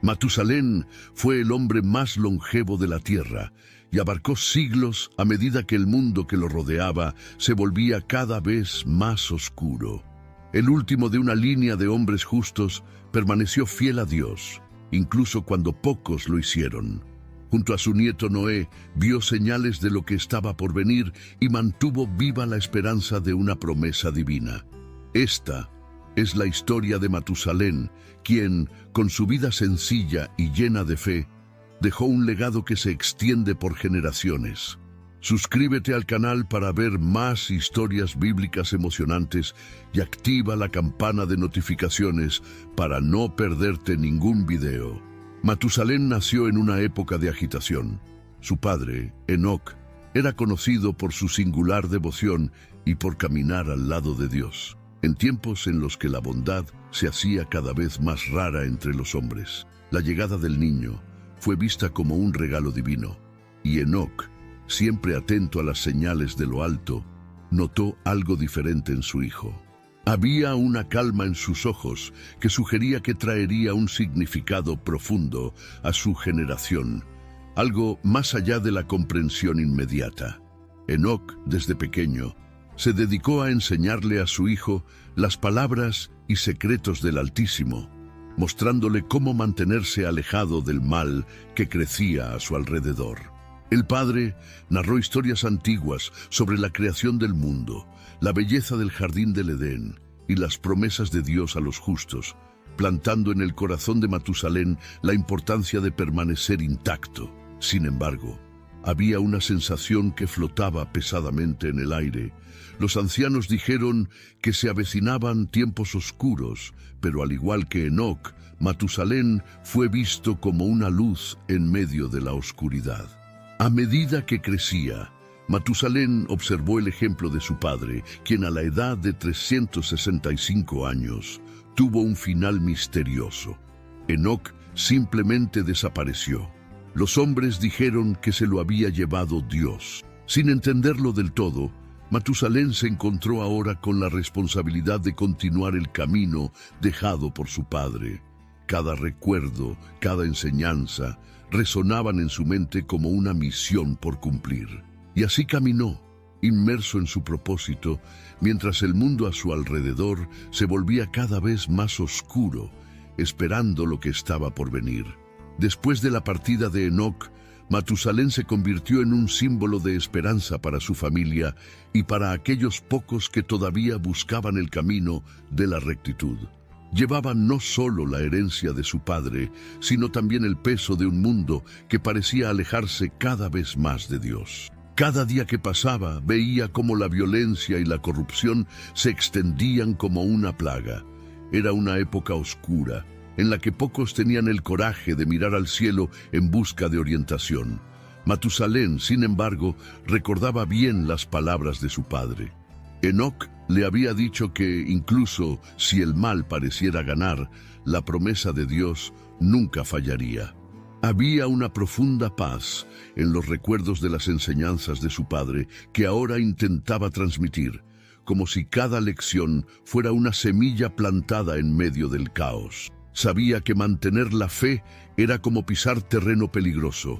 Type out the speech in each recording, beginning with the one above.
Matusalén fue el hombre más longevo de la tierra y abarcó siglos a medida que el mundo que lo rodeaba se volvía cada vez más oscuro. El último de una línea de hombres justos permaneció fiel a Dios, incluso cuando pocos lo hicieron. Junto a su nieto Noé, vio señales de lo que estaba por venir y mantuvo viva la esperanza de una promesa divina. Esta es la historia de Matusalén, quien, con su vida sencilla y llena de fe, dejó un legado que se extiende por generaciones. Suscríbete al canal para ver más historias bíblicas emocionantes y activa la campana de notificaciones para no perderte ningún video. Matusalén nació en una época de agitación. Su padre, Enoc, era conocido por su singular devoción y por caminar al lado de Dios, en tiempos en los que la bondad se hacía cada vez más rara entre los hombres. La llegada del niño fue vista como un regalo divino, y Enoc, siempre atento a las señales de lo alto, notó algo diferente en su hijo. Había una calma en sus ojos que sugería que traería un significado profundo a su generación, algo más allá de la comprensión inmediata. Enoc, desde pequeño, se dedicó a enseñarle a su hijo las palabras y secretos del Altísimo, mostrándole cómo mantenerse alejado del mal que crecía a su alrededor. El padre narró historias antiguas sobre la creación del mundo, la belleza del jardín del Edén y las promesas de Dios a los justos, plantando en el corazón de Matusalén la importancia de permanecer intacto. Sin embargo, había una sensación que flotaba pesadamente en el aire. Los ancianos dijeron que se avecinaban tiempos oscuros, pero al igual que Enoc, Matusalén fue visto como una luz en medio de la oscuridad. A medida que crecía, Matusalén observó el ejemplo de su padre, quien a la edad de 365 años tuvo un final misterioso. Enoc simplemente desapareció. Los hombres dijeron que se lo había llevado Dios. Sin entenderlo del todo, Matusalén se encontró ahora con la responsabilidad de continuar el camino dejado por su padre. Cada recuerdo, cada enseñanza, resonaban en su mente como una misión por cumplir. Y así caminó, inmerso en su propósito, mientras el mundo a su alrededor se volvía cada vez más oscuro, esperando lo que estaba por venir. Después de la partida de Enoc, Matusalén se convirtió en un símbolo de esperanza para su familia y para aquellos pocos que todavía buscaban el camino de la rectitud. Llevaba no solo la herencia de su padre, sino también el peso de un mundo que parecía alejarse cada vez más de Dios. Cada día que pasaba, veía cómo la violencia y la corrupción se extendían como una plaga. Era una época oscura, en la que pocos tenían el coraje de mirar al cielo en busca de orientación. Matusalén, sin embargo, recordaba bien las palabras de su padre. Enoc le había dicho que, incluso si el mal pareciera ganar, la promesa de Dios nunca fallaría. Había una profunda paz en los recuerdos de las enseñanzas de su padre que ahora intentaba transmitir, como si cada lección fuera una semilla plantada en medio del caos. Sabía que mantener la fe era como pisar terreno peligroso,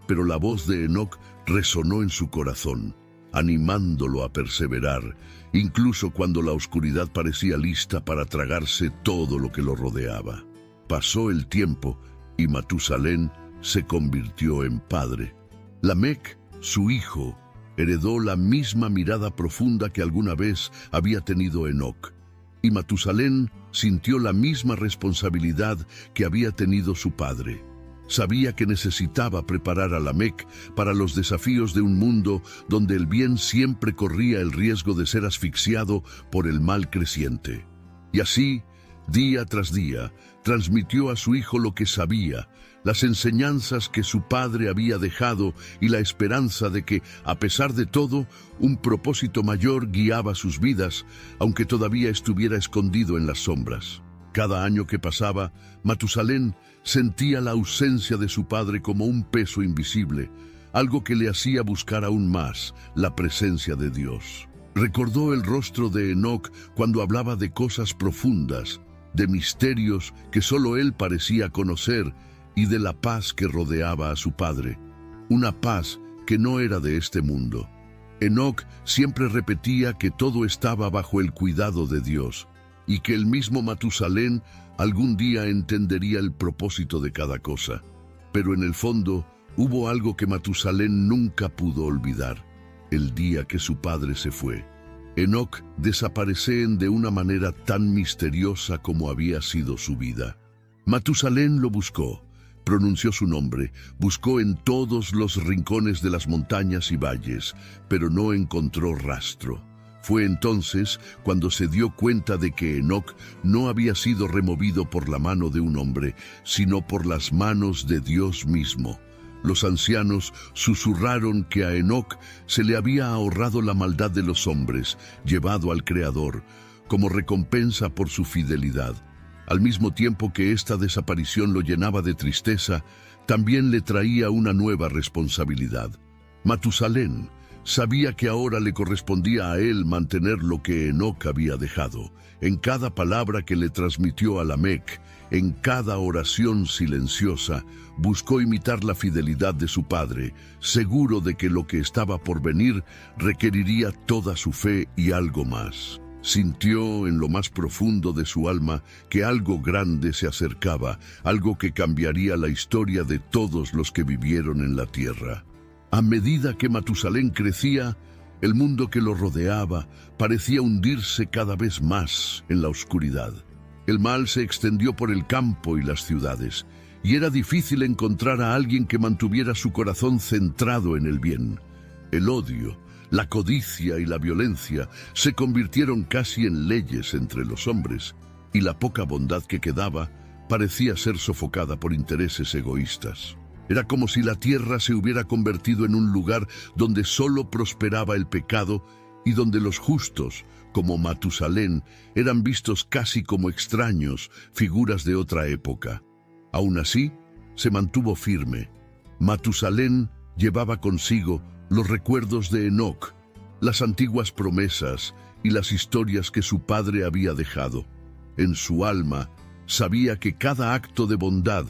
pero la voz de Enoc resonó en su corazón, animándolo a perseverar, incluso cuando la oscuridad parecía lista para tragarse todo lo que lo rodeaba. Pasó el tiempo y Matusalén se convirtió en padre. Lamec, su hijo, heredó la misma mirada profunda que alguna vez había tenido Enoc, y Matusalén sintió la misma responsabilidad que había tenido su padre. Sabía que necesitaba preparar a Lamec para los desafíos de un mundo donde el bien siempre corría el riesgo de ser asfixiado por el mal creciente. Y así, día tras día, transmitió a su hijo lo que sabía, las enseñanzas que su padre había dejado y la esperanza de que, a pesar de todo, un propósito mayor guiaba sus vidas, aunque todavía estuviera escondido en las sombras. Cada año que pasaba, Matusalén sentía la ausencia de su padre como un peso invisible, algo que le hacía buscar aún más la presencia de Dios. Recordó el rostro de Enoc cuando hablaba de cosas profundas, de misterios que solo él parecía conocer y de la paz que rodeaba a su padre, una paz que no era de este mundo. Enoc siempre repetía que todo estaba bajo el cuidado de Dios y que el mismo Matusalén algún día entendería el propósito de cada cosa. Pero en el fondo hubo algo que Matusalén nunca pudo olvidar: el día que su padre se fue. Enoc desapareció de una manera tan misteriosa como había sido su vida. Matusalén lo buscó, pronunció su nombre, buscó en todos los rincones de las montañas y valles, pero no encontró rastro. Fue entonces cuando se dio cuenta de que Enoc no había sido removido por la mano de un hombre, sino por las manos de Dios mismo. Los ancianos susurraron que a Enoc se le había ahorrado la maldad de los hombres, llevado al Creador, como recompensa por su fidelidad. Al mismo tiempo que esta desaparición lo llenaba de tristeza, también le traía una nueva responsabilidad. Matusalén sabía que ahora le correspondía a él mantener lo que Enoc había dejado. En cada palabra que le transmitió a Lamec, en cada oración silenciosa, buscó imitar la fidelidad de su padre, seguro de que lo que estaba por venir requeriría toda su fe y algo más. Sintió en lo más profundo de su alma que algo grande se acercaba, algo que cambiaría la historia de todos los que vivieron en la tierra. A medida que Matusalén crecía, el mundo que lo rodeaba parecía hundirse cada vez más en la oscuridad. El mal se extendió por el campo y las ciudades, y era difícil encontrar a alguien que mantuviera su corazón centrado en el bien. El odio, la codicia y la violencia se convirtieron casi en leyes entre los hombres, y la poca bondad que quedaba parecía ser sofocada por intereses egoístas. Era como si la tierra se hubiera convertido en un lugar donde solo prosperaba el pecado y donde los justos, como Matusalén, eran vistos casi como extraños, figuras de otra época. Aún así, se mantuvo firme. Matusalén llevaba consigo los recuerdos de Enoc, las antiguas promesas y las historias que su padre había dejado. En su alma, sabía que cada acto de bondad,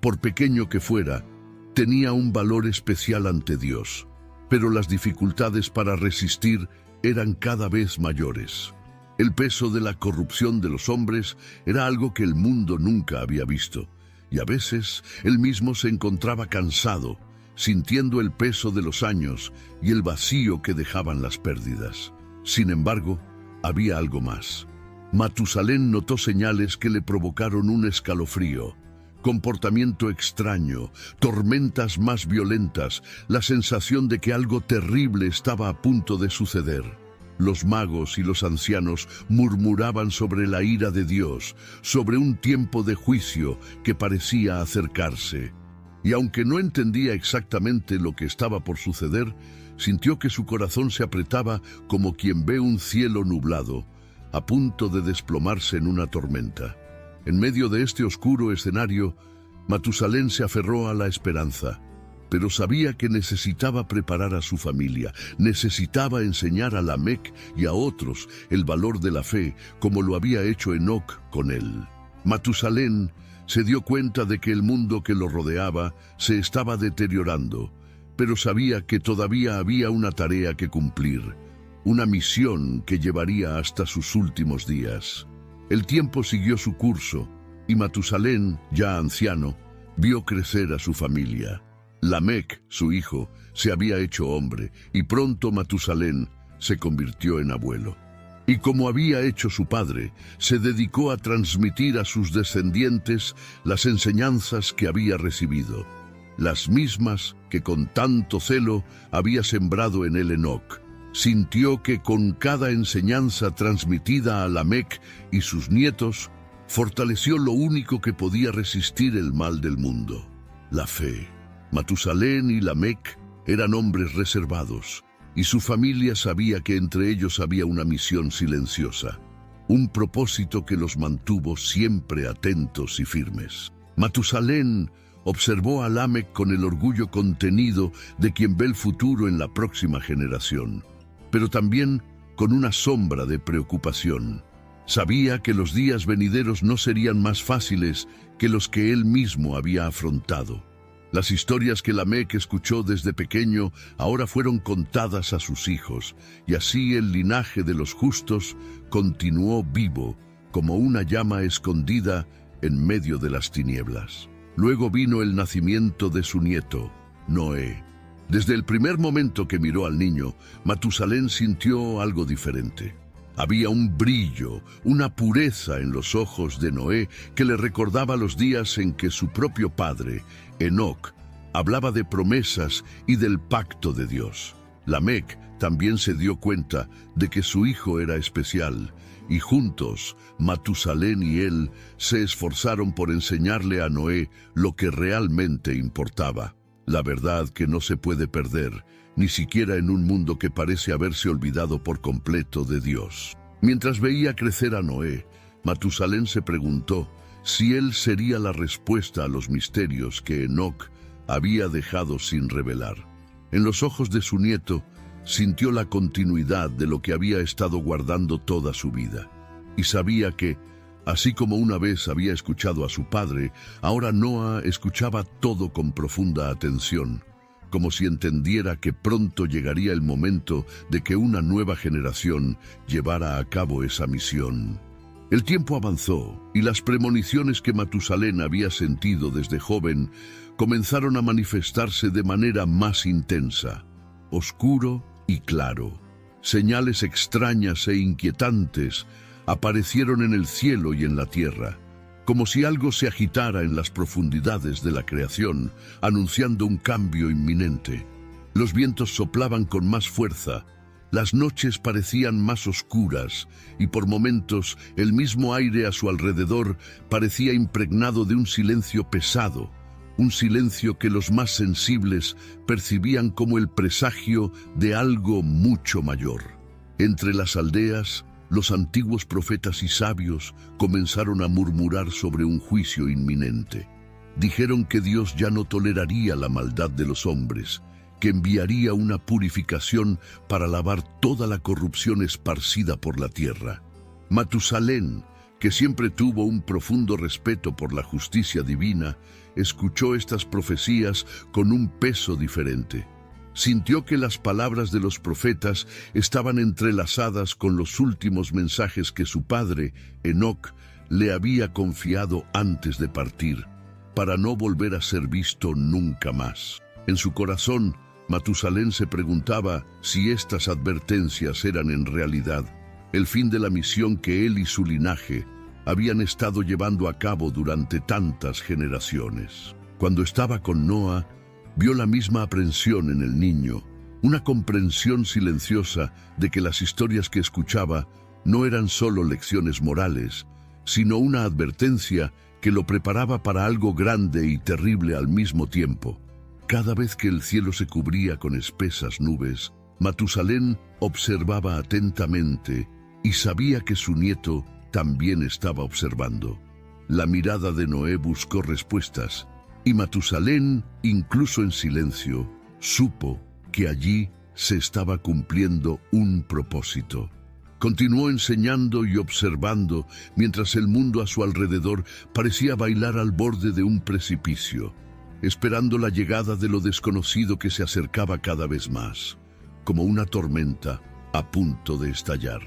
por pequeño que fuera, tenía un valor especial ante Dios, pero las dificultades para resistir eran cada vez mayores. El peso de la corrupción de los hombres era algo que el mundo nunca había visto, y a veces él mismo se encontraba cansado, sintiendo el peso de los años y el vacío que dejaban las pérdidas. Sin embargo, había algo más. Matusalén notó señales que le provocaron un escalofrío: comportamiento extraño, tormentas más violentas, la sensación de que algo terrible estaba a punto de suceder. Los magos y los ancianos murmuraban sobre la ira de Dios, sobre un tiempo de juicio que parecía acercarse. Y aunque no entendía exactamente lo que estaba por suceder, sintió que su corazón se apretaba como quien ve un cielo nublado, a punto de desplomarse en una tormenta. En medio de este oscuro escenario, Matusalén se aferró a la esperanza, pero sabía que necesitaba preparar a su familia, necesitaba enseñar a Lamec y a otros el valor de la fe, como lo había hecho Enoc con él. Matusalén se dio cuenta de que el mundo que lo rodeaba se estaba deteriorando, pero sabía que todavía había una tarea que cumplir, una misión que llevaría hasta sus últimos días. El tiempo siguió su curso, y Matusalén, ya anciano, vio crecer a su familia. Lamec, su hijo, se había hecho hombre, y pronto Matusalén se convirtió en abuelo. Y como había hecho su padre, se dedicó a transmitir a sus descendientes las enseñanzas que había recibido, las mismas que con tanto celo había sembrado en él Enoc. Sintió que con cada enseñanza transmitida a Lamec y sus nietos, fortaleció lo único que podía resistir el mal del mundo: la fe. Matusalén y Lamec eran hombres reservados, y su familia sabía que entre ellos había una misión silenciosa, un propósito que los mantuvo siempre atentos y firmes. Matusalén observó a Lamec con el orgullo contenido de quien ve el futuro en la próxima generación, pero también con una sombra de preocupación. Sabía que los días venideros no serían más fáciles que los que él mismo había afrontado. Las historias que Lamec escuchó desde pequeño ahora fueron contadas a sus hijos, y así el linaje de los justos continuó vivo, como una llama escondida en medio de las tinieblas. Luego vino el nacimiento de su nieto, Noé. Desde el primer momento que miró al niño, Matusalén sintió algo diferente. Había un brillo, una pureza en los ojos de Noé que le recordaba los días en que su propio padre, Enoc, hablaba de promesas y del pacto de Dios. Lamec también se dio cuenta de que su hijo era especial, y juntos, Matusalén y él se esforzaron por enseñarle a Noé lo que realmente importaba. La verdad que no se puede perder, ni siquiera en un mundo que parece haberse olvidado por completo de Dios. Mientras veía crecer a Noé, Matusalén se preguntó si él sería la respuesta a los misterios que Enoc había dejado sin revelar. En los ojos de su nieto, sintió la continuidad de lo que había estado guardando toda su vida. Y sabía que, así como una vez había escuchado a su padre, ahora Noah escuchaba todo con profunda atención, como si entendiera que pronto llegaría el momento de que una nueva generación llevara a cabo esa misión. El tiempo avanzó y las premoniciones que Matusalén había sentido desde joven comenzaron a manifestarse de manera más intensa, oscuro y claro. Señales extrañas e inquietantes aparecieron en el cielo y en la tierra, como si algo se agitara en las profundidades de la creación, anunciando un cambio inminente. Los vientos soplaban con más fuerza, las noches parecían más oscuras y por momentos el mismo aire a su alrededor parecía impregnado de un silencio pesado, un silencio que los más sensibles percibían como el presagio de algo mucho mayor. Entre las aldeas, los antiguos profetas y sabios comenzaron a murmurar sobre un juicio inminente. Dijeron que Dios ya no toleraría la maldad de los hombres, que enviaría una purificación para lavar toda la corrupción esparcida por la tierra. Matusalén, que siempre tuvo un profundo respeto por la justicia divina, escuchó estas profecías con un peso diferente. Sintió que las palabras de los profetas estaban entrelazadas con los últimos mensajes que su padre, Enoc, le había confiado antes de partir, para no volver a ser visto nunca más. En su corazón, Matusalén se preguntaba si estas advertencias eran en realidad el fin de la misión que él y su linaje habían estado llevando a cabo durante tantas generaciones. Cuando estaba con Noah, vio la misma aprensión en el niño, una comprensión silenciosa de que las historias que escuchaba no eran solo lecciones morales, sino una advertencia que lo preparaba para algo grande y terrible al mismo tiempo. Cada vez que el cielo se cubría con espesas nubes, Matusalén observaba atentamente y sabía que su nieto también estaba observando. La mirada de Noé buscó respuestas, y Matusalén, incluso en silencio, supo que allí se estaba cumpliendo un propósito. Continuó enseñando y observando mientras el mundo a su alrededor parecía bailar al borde de un precipicio, esperando la llegada de lo desconocido que se acercaba cada vez más, como una tormenta a punto de estallar.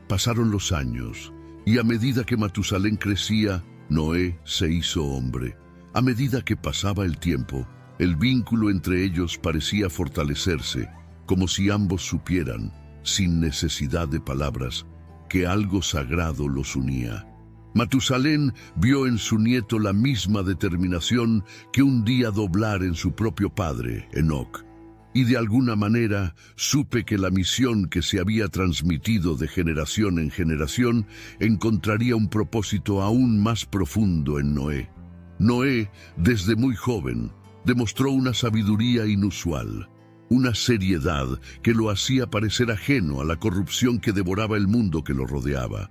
Pasaron los años, y a medida que Matusalén crecía, Noé se hizo hombre. A medida que pasaba el tiempo, el vínculo entre ellos parecía fortalecerse, como si ambos supieran, sin necesidad de palabras, que algo sagrado los unía. Matusalén vio en su nieto la misma determinación que un día doblar en su propio padre, Enoc, y de alguna manera supe que la misión que se había transmitido de generación en generación encontraría un propósito aún más profundo en Noé. Noé, desde muy joven, demostró una sabiduría inusual, una seriedad que lo hacía parecer ajeno a la corrupción que devoraba el mundo que lo rodeaba.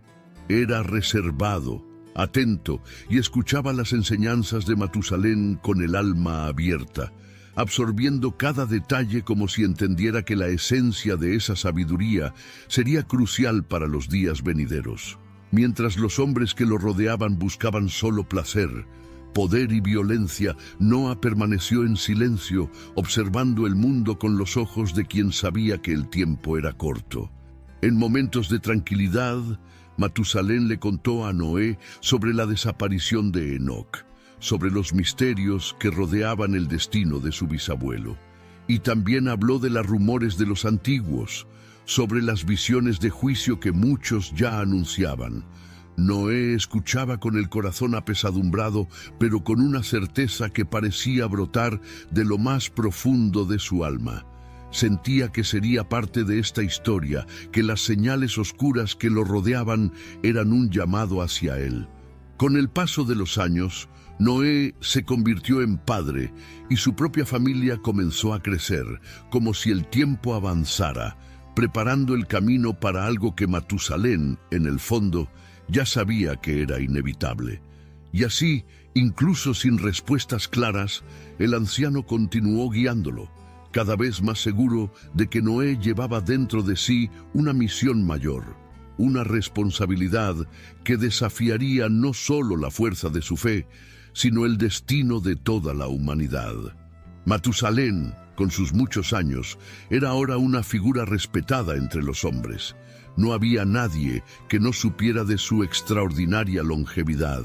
Era reservado, atento y escuchaba las enseñanzas de Matusalén con el alma abierta, absorbiendo cada detalle como si entendiera que la esencia de esa sabiduría sería crucial para los días venideros. Mientras los hombres que lo rodeaban buscaban solo placer, poder y violencia, Noa permaneció en silencio, observando el mundo con los ojos de quien sabía que el tiempo era corto. En momentos de tranquilidad, Matusalén le contó a Noé sobre la desaparición de Enoc, sobre los misterios que rodeaban el destino de su bisabuelo. Y también habló de los rumores de los antiguos, sobre las visiones de juicio que muchos ya anunciaban. Noé escuchaba con el corazón apesadumbrado, pero con una certeza que parecía brotar de lo más profundo de su alma. Sentía que sería parte de esta historia, que las señales oscuras que lo rodeaban eran un llamado hacia él. Con el paso de los años, Noé se convirtió en padre y su propia familia comenzó a crecer, como si el tiempo avanzara, preparando el camino para algo que Matusalén, en el fondo, ya sabía que era inevitable. Y así, incluso sin respuestas claras, el anciano continuó guiándolo, cada vez más seguro de que Noé llevaba dentro de sí una misión mayor, una responsabilidad que desafiaría no solo la fuerza de su fe, sino el destino de toda la humanidad. Matusalén, con sus muchos años, era ahora una figura respetada entre los hombres. No había nadie que no supiera de su extraordinaria longevidad,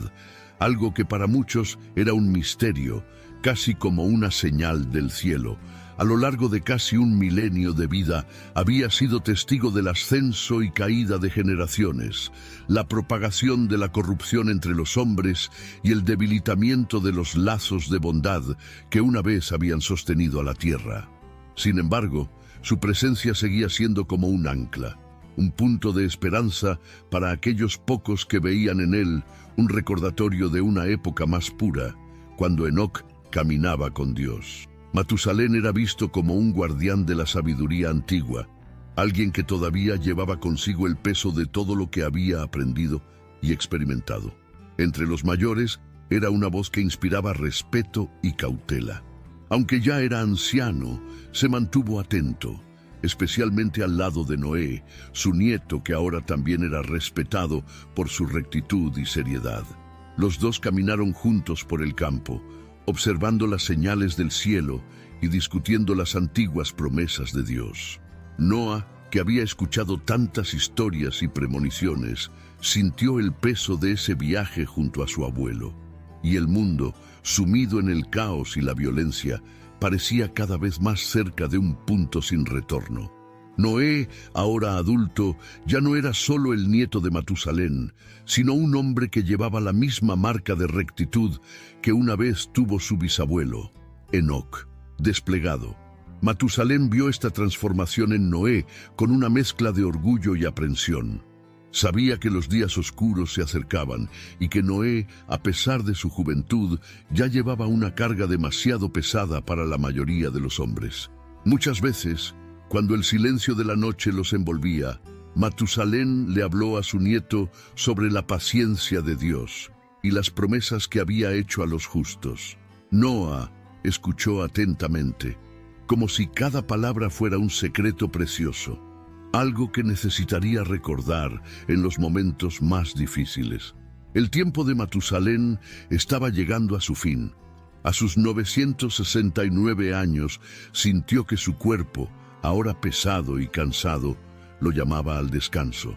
algo que para muchos era un misterio, casi como una señal del cielo. A lo largo de casi un milenio de vida, había sido testigo del ascenso y caída de generaciones, la propagación de la corrupción entre los hombres y el debilitamiento de los lazos de bondad que una vez habían sostenido a la tierra. Sin embargo, su presencia seguía siendo como un ancla, un punto de esperanza para aquellos pocos que veían en él un recordatorio de una época más pura, cuando Enoc caminaba con Dios. Matusalén era visto como un guardián de la sabiduría antigua, alguien que todavía llevaba consigo el peso de todo lo que había aprendido y experimentado. Entre los mayores, era una voz que inspiraba respeto y cautela. Aunque ya era anciano, se mantuvo atento, especialmente al lado de Noé, su nieto, que ahora también era respetado por su rectitud y seriedad. Los dos caminaron juntos por el campo, observando las señales del cielo y discutiendo las antiguas promesas de Dios. Noa, que había escuchado tantas historias y premoniciones, sintió el peso de ese viaje junto a su abuelo, y el mundo, sumido en el caos y la violencia, parecía cada vez más cerca de un punto sin retorno. Noé, ahora adulto, ya no era solo el nieto de Matusalén, sino un hombre que llevaba la misma marca de rectitud que una vez tuvo su bisabuelo, Enoc, desplegado. Matusalén vio esta transformación en Noé con una mezcla de orgullo y aprensión. Sabía que los días oscuros se acercaban y que Noé, a pesar de su juventud, ya llevaba una carga demasiado pesada para la mayoría de los hombres. Muchas veces, cuando el silencio de la noche los envolvía, Matusalén le habló a su nieto sobre la paciencia de Dios y las promesas que había hecho a los justos. Noa escuchó atentamente, como si cada palabra fuera un secreto precioso, algo que necesitaría recordar en los momentos más difíciles. El tiempo de Matusalén estaba llegando a su fin. A sus 969 años sintió que su cuerpo, ahora pesado y cansado, lo llamaba al descanso.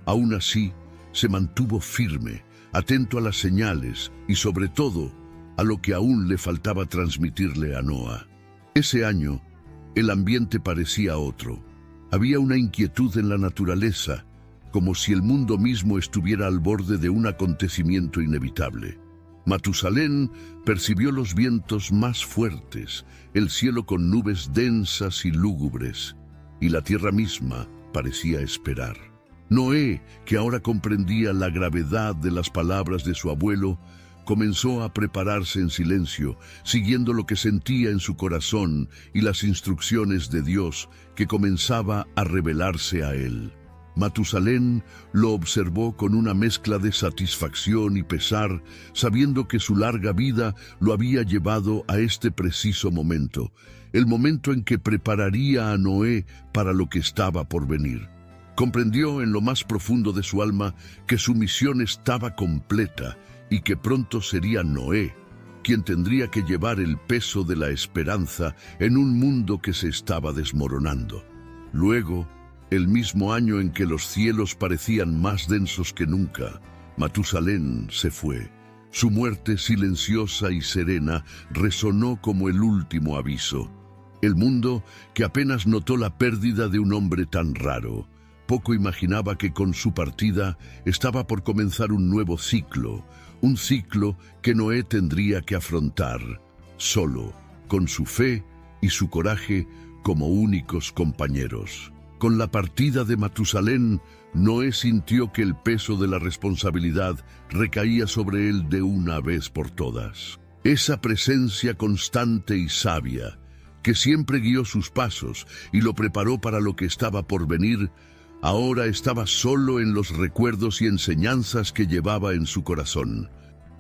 Aún así, se mantuvo firme, atento a las señales y sobre todo a lo que aún le faltaba transmitirle a Noa. Ese año, el ambiente parecía otro. Había una inquietud en la naturaleza, como si el mundo mismo estuviera al borde de un acontecimiento inevitable. Matusalén percibió los vientos más fuertes, el cielo con nubes densas y lúgubres, y la tierra misma parecía esperar. Noé, que ahora comprendía la gravedad de las palabras de su abuelo, comenzó a prepararse en silencio, siguiendo lo que sentía en su corazón y las instrucciones de Dios que comenzaba a revelarse a él. Matusalén lo observó con una mezcla de satisfacción y pesar, sabiendo que su larga vida lo había llevado a este preciso momento, el momento en que prepararía a Noé para lo que estaba por venir. Comprendió en lo más profundo de su alma que su misión estaba completa y que pronto sería Noé quien tendría que llevar el peso de la esperanza en un mundo que se estaba desmoronando. Luego, el mismo año en que los cielos parecían más densos que nunca, Matusalén se fue. Su muerte silenciosa y serena resonó como el último aviso. El mundo, que apenas notó la pérdida de un hombre tan raro, poco imaginaba que con su partida estaba por comenzar un nuevo ciclo, un ciclo que Noé tendría que afrontar, solo, con su fe y su coraje como únicos compañeros. Con la partida de Matusalén, Noé sintió que el peso de la responsabilidad recaía sobre él de una vez por todas. Esa presencia constante y sabia, que siempre guió sus pasos y lo preparó para lo que estaba por venir, ahora estaba solo en los recuerdos y enseñanzas que llevaba en su corazón.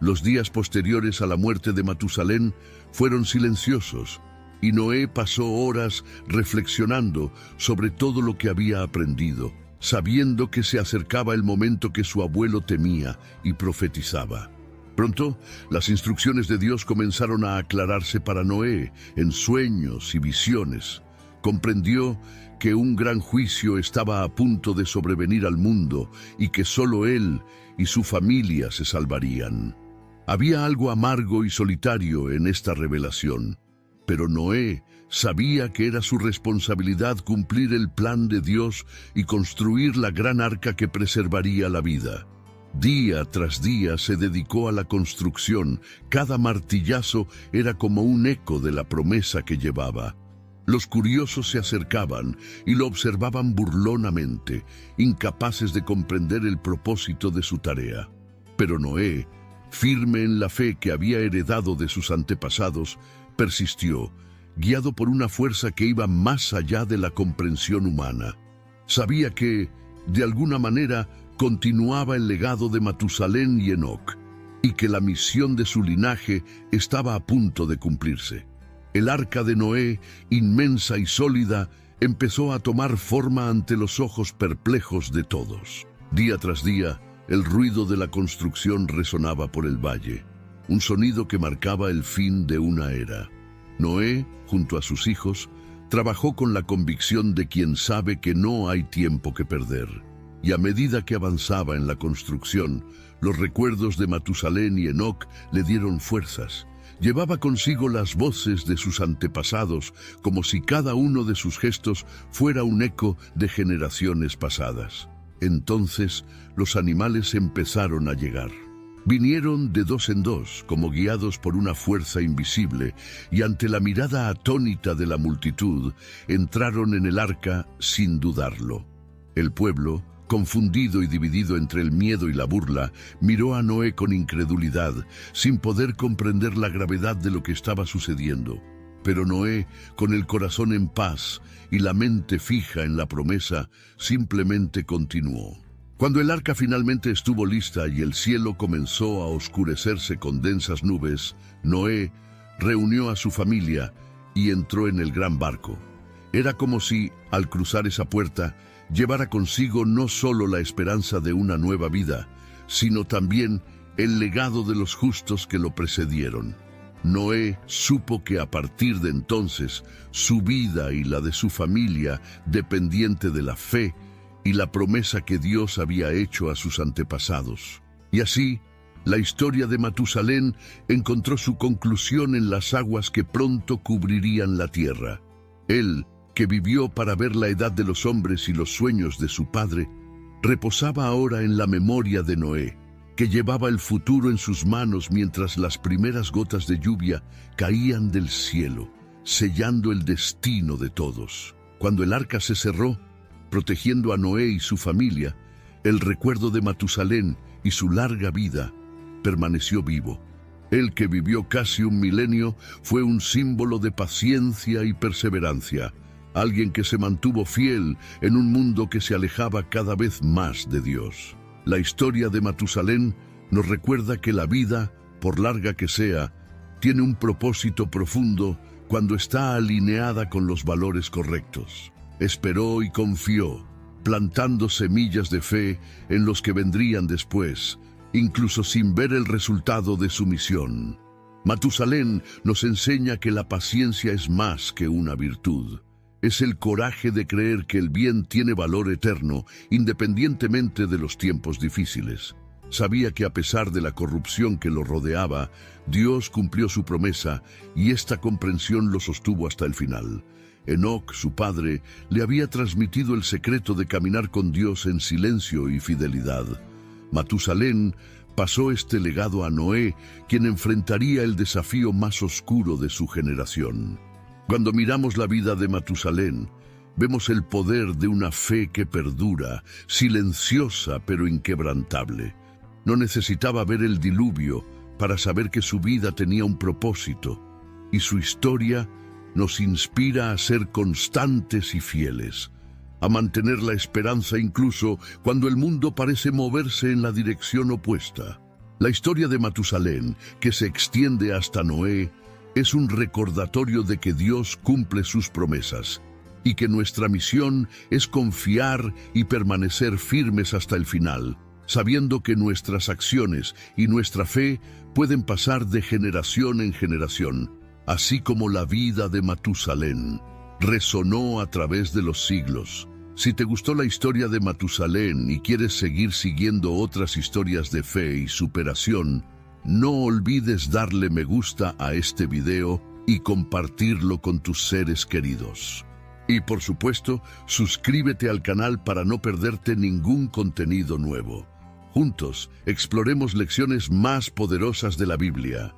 Los días posteriores a la muerte de Matusalén fueron silenciosos, y Noé pasó horas reflexionando sobre todo lo que había aprendido, sabiendo que se acercaba el momento que su abuelo temía y profetizaba. Pronto, las instrucciones de Dios comenzaron a aclararse para Noé en sueños y visiones. Comprendió que un gran juicio estaba a punto de sobrevenir al mundo y que solo él y su familia se salvarían. Había algo amargo y solitario en esta revelación, pero Noé sabía que era su responsabilidad cumplir el plan de Dios y construir la gran arca que preservaría la vida. Día tras día se dedicó a la construcción. Cada martillazo era como un eco de la promesa que llevaba. Los curiosos se acercaban y lo observaban burlonamente, incapaces de comprender el propósito de su tarea. Pero Noé, firme en la fe que había heredado de sus antepasados, persistió, guiado por una fuerza que iba más allá de la comprensión humana. Sabía que, de alguna manera, continuaba el legado de Matusalén y Enoc, y que la misión de su linaje estaba a punto de cumplirse. El arca de Noé, inmensa y sólida, empezó a tomar forma ante los ojos perplejos de todos. Día tras día, el ruido de la construcción resonaba por el valle, un sonido que marcaba el fin de una era. Noé, junto a sus hijos, trabajó con la convicción de quien sabe que no hay tiempo que perder. Y a medida que avanzaba en la construcción, los recuerdos de Matusalén y Enoc le dieron fuerzas. Llevaba consigo las voces de sus antepasados, como si cada uno de sus gestos fuera un eco de generaciones pasadas. Entonces, los animales empezaron a llegar. Vinieron de dos en dos, como guiados por una fuerza invisible, y ante la mirada atónita de la multitud, entraron en el arca sin dudarlo. El pueblo, confundido y dividido entre el miedo y la burla, miró a Noé con incredulidad, sin poder comprender la gravedad de lo que estaba sucediendo. Pero Noé, con el corazón en paz y la mente fija en la promesa, simplemente continuó. Cuando el arca finalmente estuvo lista y el cielo comenzó a oscurecerse con densas nubes, Noé reunió a su familia y entró en el gran barco. Era como si, al cruzar esa puerta, llevara consigo no solo la esperanza de una nueva vida, sino también el legado de los justos que lo precedieron. Noé supo que a partir de entonces, su vida y la de su familia dependiente de la fe y la promesa que Dios había hecho a sus antepasados. Y así, la historia de Matusalén encontró su conclusión en las aguas que pronto cubrirían la tierra. Él, que vivió para ver la edad de los hombres y los sueños de su padre, reposaba ahora en la memoria de Noé, que llevaba el futuro en sus manos mientras las primeras gotas de lluvia caían del cielo, sellando el destino de todos. Cuando el arca se cerró, protegiendo a Noé y su familia, el recuerdo de Matusalén y su larga vida permaneció vivo. Él, que vivió casi un milenio, fue un símbolo de paciencia y perseverancia, alguien que se mantuvo fiel en un mundo que se alejaba cada vez más de Dios. La historia de Matusalén nos recuerda que la vida, por larga que sea, tiene un propósito profundo cuando está alineada con los valores correctos. Esperó y confió, plantando semillas de fe en los que vendrían después, incluso sin ver el resultado de su misión. Matusalén nos enseña que la paciencia es más que una virtud. Es el coraje de creer que el bien tiene valor eterno, independientemente de los tiempos difíciles. Sabía que a pesar de la corrupción que lo rodeaba, Dios cumplió su promesa y esta comprensión lo sostuvo hasta el final. Enoc, su padre, le había transmitido el secreto de caminar con Dios en silencio y fidelidad. Matusalén pasó este legado a Noé, quien enfrentaría el desafío más oscuro de su generación. Cuando miramos la vida de Matusalén, vemos el poder de una fe que perdura, silenciosa pero inquebrantable. No necesitaba ver el diluvio para saber que su vida tenía un propósito, y su historia nos inspira a ser constantes y fieles, a mantener la esperanza incluso cuando el mundo parece moverse en la dirección opuesta. La historia de Matusalén, que se extiende hasta Noé, es un recordatorio de que Dios cumple sus promesas y que nuestra misión es confiar y permanecer firmes hasta el final, sabiendo que nuestras acciones y nuestra fe pueden pasar de generación en generación, así como la vida de Matusalén resonó a través de los siglos. Si te gustó la historia de Matusalén y quieres seguir siguiendo otras historias de fe y superación, no olvides darle me gusta a este video y compartirlo con tus seres queridos. Y por supuesto, suscríbete al canal para no perderte ningún contenido nuevo. Juntos, exploremos lecciones más poderosas de la Biblia.